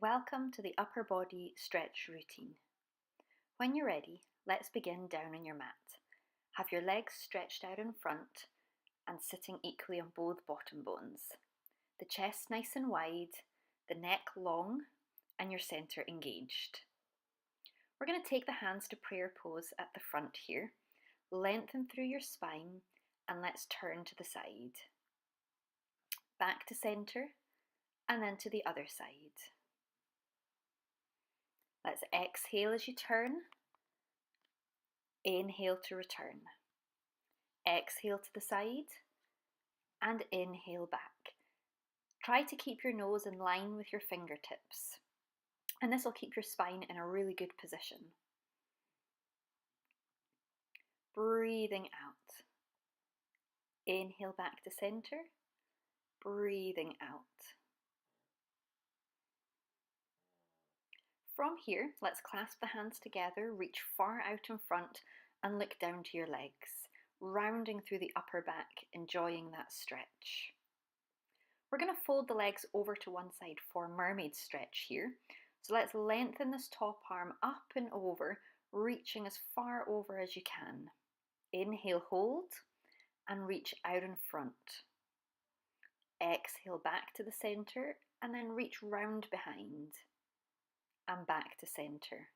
Welcome to the upper body stretch routine. When you're ready, let's begin down on your mat. Have your legs stretched out in front and sitting equally on both bottom bones. The chest nice and wide, the neck long, and your centre engaged. We're going to take the hands to prayer pose at the front here. Lengthen through your spine and let's turn to the side. Back to centre and then to the other side. Let's exhale as you turn. Inhale to return. Exhale to the side and inhale back. Try to keep your nose in line with your fingertips, and this will keep your spine in a really good position. Breathing out. Inhale back to centre. Breathing out. From here, let's clasp the hands together, reach far out in front and look down to your legs, rounding through the upper back, enjoying that stretch. We're going to fold the legs over to one side for Mermaid Stretch here. So let's lengthen this top arm up and over, reaching as far over as you can. Inhale, hold, and reach out in front. Exhale back to the centre and then reach round behind. And back to centre.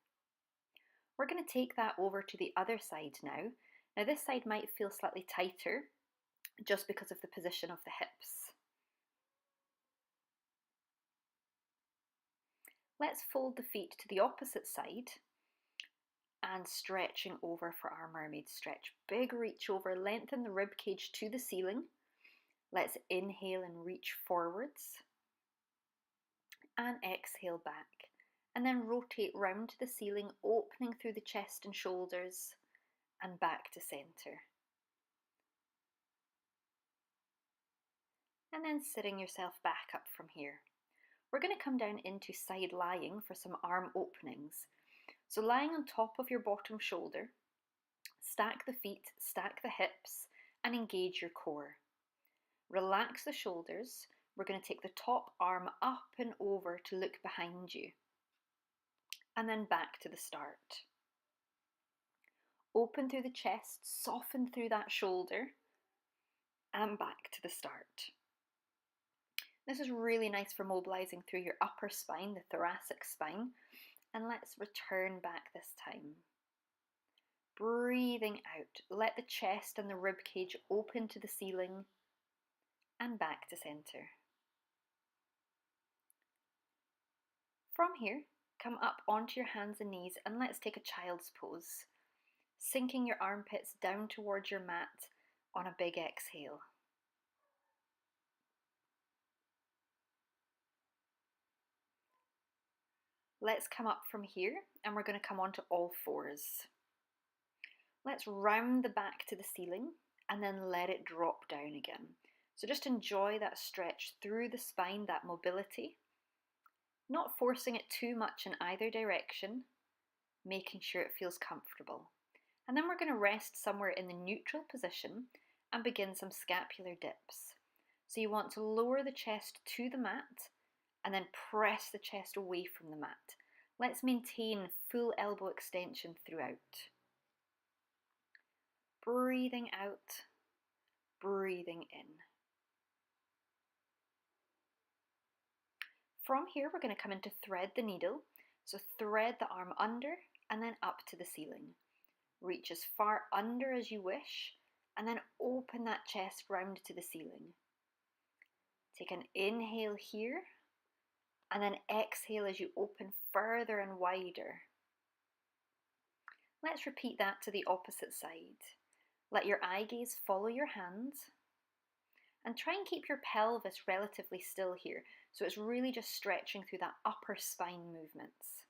We're going to take that over to the other side now. Now this side might feel slightly tighter just because of the position of the hips. Let's fold the feet to the opposite side and stretching over for our mermaid stretch. Big reach over, lengthen the rib cage to the ceiling. Let's inhale and reach forwards and exhale back. And then rotate round to the ceiling, opening through the chest and shoulders and back to centre. And then sitting yourself back up from here. We're going to come down into side lying for some arm openings. So lying on top of your bottom shoulder, stack the feet, stack the hips and engage your core. Relax the shoulders. We're going to take the top arm up and over to look behind you. And then back to the start. Open through the chest, soften through that shoulder, and back to the start. This is really nice for mobilising through your upper spine, the thoracic spine, and let's return back this time. Breathing out, let the chest and the rib cage open to the ceiling, and back to centre. From here, come up onto your hands and knees and let's take a child's pose, sinking your armpits down towards your mat on a big exhale. Let's come up from here and we're going to come onto all fours. Let's round the back to the ceiling and then let it drop down again. So just enjoy that stretch through the spine, that mobility. Not forcing it too much in either direction, making sure it feels comfortable. And then we're going to rest somewhere in the neutral position and begin some scapular dips. So you want to lower the chest to the mat and then press the chest away from the mat. Let's maintain full elbow extension throughout. Breathing out, breathing in. From here, we're going to come into thread the needle. So thread the arm under and then up to the ceiling. Reach as far under as you wish and then open that chest round to the ceiling. Take an inhale here and then exhale as you open further and wider. Let's repeat that to the opposite side. Let your eye gaze follow your hands. And try and keep your pelvis relatively still here. So it's really just stretching through that upper spine movements.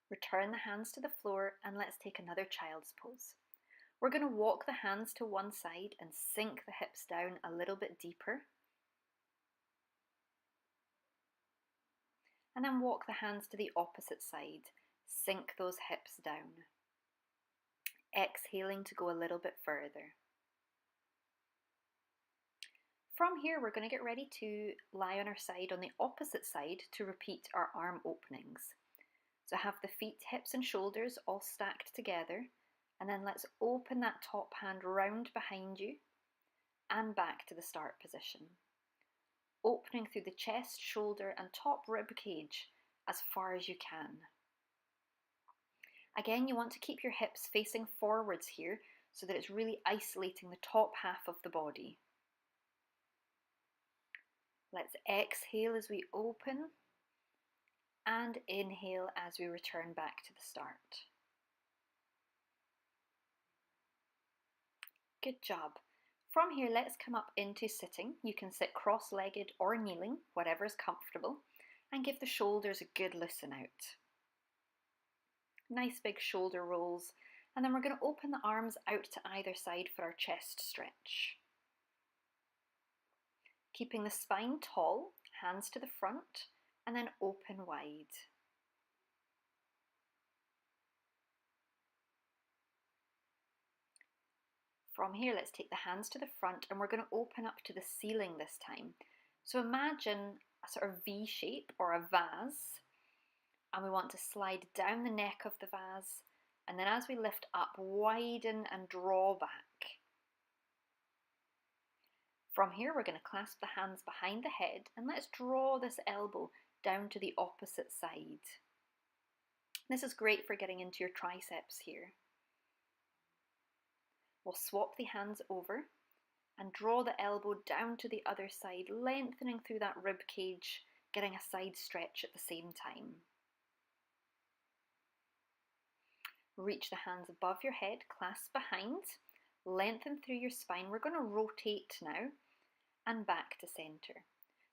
Return the hands to the floor and let's take another child's pose. We're going to walk the hands to one side and sink the hips down a little bit deeper. And then walk the hands to the opposite side. Sink those hips down. Exhaling to go a little bit further. From here, we're going to get ready to lie on our side on the opposite side to repeat our arm openings. So have the feet, hips and shoulders all stacked together, and then let's open that top hand round behind you and back to the start position. Opening through the chest, shoulder and top rib cage as far as you can. Again, you want to keep your hips facing forwards here so that it's really isolating the top half of the body. Let's exhale as we open and inhale as we return back to the start. Good job. From here, let's come up into sitting. You can sit cross-legged or kneeling, whatever is comfortable, and give the shoulders a good loosen out. Nice big shoulder rolls, and then we're going to open the arms out to either side for our chest stretch. Keeping the spine tall, hands to the front, and then open wide. From here, let's take the hands to the front and we're going to open up to the ceiling this time. So imagine a sort of V shape or a vase, and we want to slide down the neck of the vase, and then as we lift up, widen and draw back. From here, we're going to clasp the hands behind the head and let's draw this elbow down to the opposite side. This is great for getting into your triceps here. We'll swap the hands over and draw the elbow down to the other side, lengthening through that rib cage, getting a side stretch at the same time. Reach the hands above your head, clasp behind, lengthen through your spine. We're going to rotate now and back to center.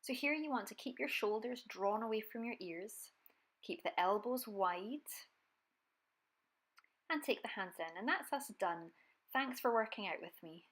So here you want to keep your shoulders drawn away from your ears, keep the elbows wide, and take the hands in. And that's us done. Thanks for working out with me.